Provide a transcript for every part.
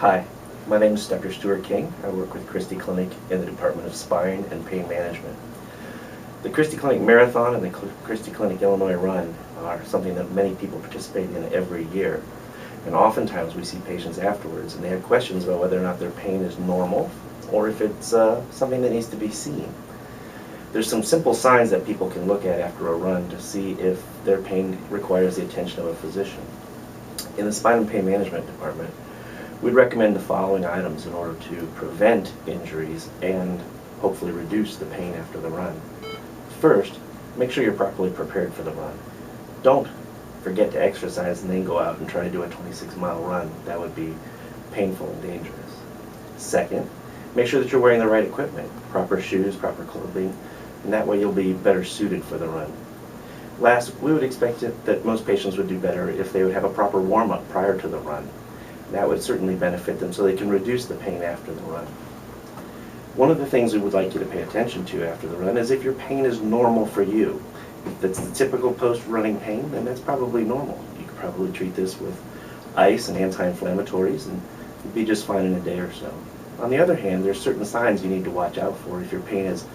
Hi, my name is Dr. Stuart King. I work with Christie Clinic in the Department of Spine and Pain Management. The Christie Clinic Marathon and the Christie Clinic Illinois Run are something that many people participate in every year. And oftentimes we see patients afterwards and they have questions about whether or not their pain is normal or if it's something that needs to be seen. There's some simple signs that people can look at after a run to see if their pain requires the attention of a physician. In the Spine and Pain Management Department, we'd recommend the following items in order to prevent injuries and hopefully reduce the pain after the run. First, make sure you're properly prepared for the run. Don't forget to exercise and then go out and try to do a 26-mile run. That would be painful and dangerous. Second, make sure that you're wearing the right equipment, proper shoes, proper clothing, and that way you'll be better suited for the run. Last, we would expect that most patients would do better if they would have a proper warm-up prior to the run. That would certainly benefit them so they can reduce the pain after the run. One of the things we would like you to pay attention to after the run is if your pain is normal for you. If it's the typical post-running pain, then that's probably normal. You could probably treat this with ice and anti-inflammatories and you'd be just fine in a day or so. On the other hand, there's certain signs you need to watch out for if your pain is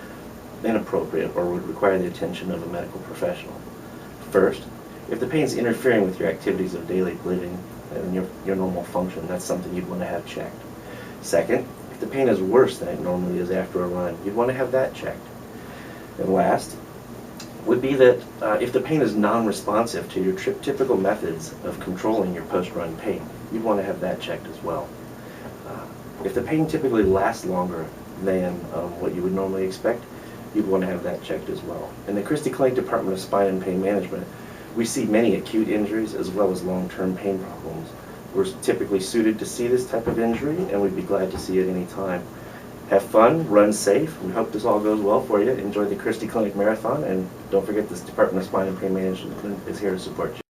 inappropriate or would require the attention of a medical professional. First, if the pain is interfering with your activities of daily living and your normal function, that's something you'd want to have checked. Second, if the pain is worse than it normally is after a run, you'd want to have that checked. And last would be that if the pain is non-responsive to your typical methods of controlling your post-run pain, you'd want to have that checked as well. If the pain typically lasts longer than what you would normally expect, you'd want to have that checked as well. In the Christie Clinic Department of Spine and Pain Management, we see many acute injuries as well as long-term pain problems. We're typically suited to see this type of injury, and we'd be glad to see it any time. Have fun, run safe. We hope this all goes well for you. Enjoy the Christie Clinic Marathon, and don't forget this Department of Spine and Pain Management is here to support you.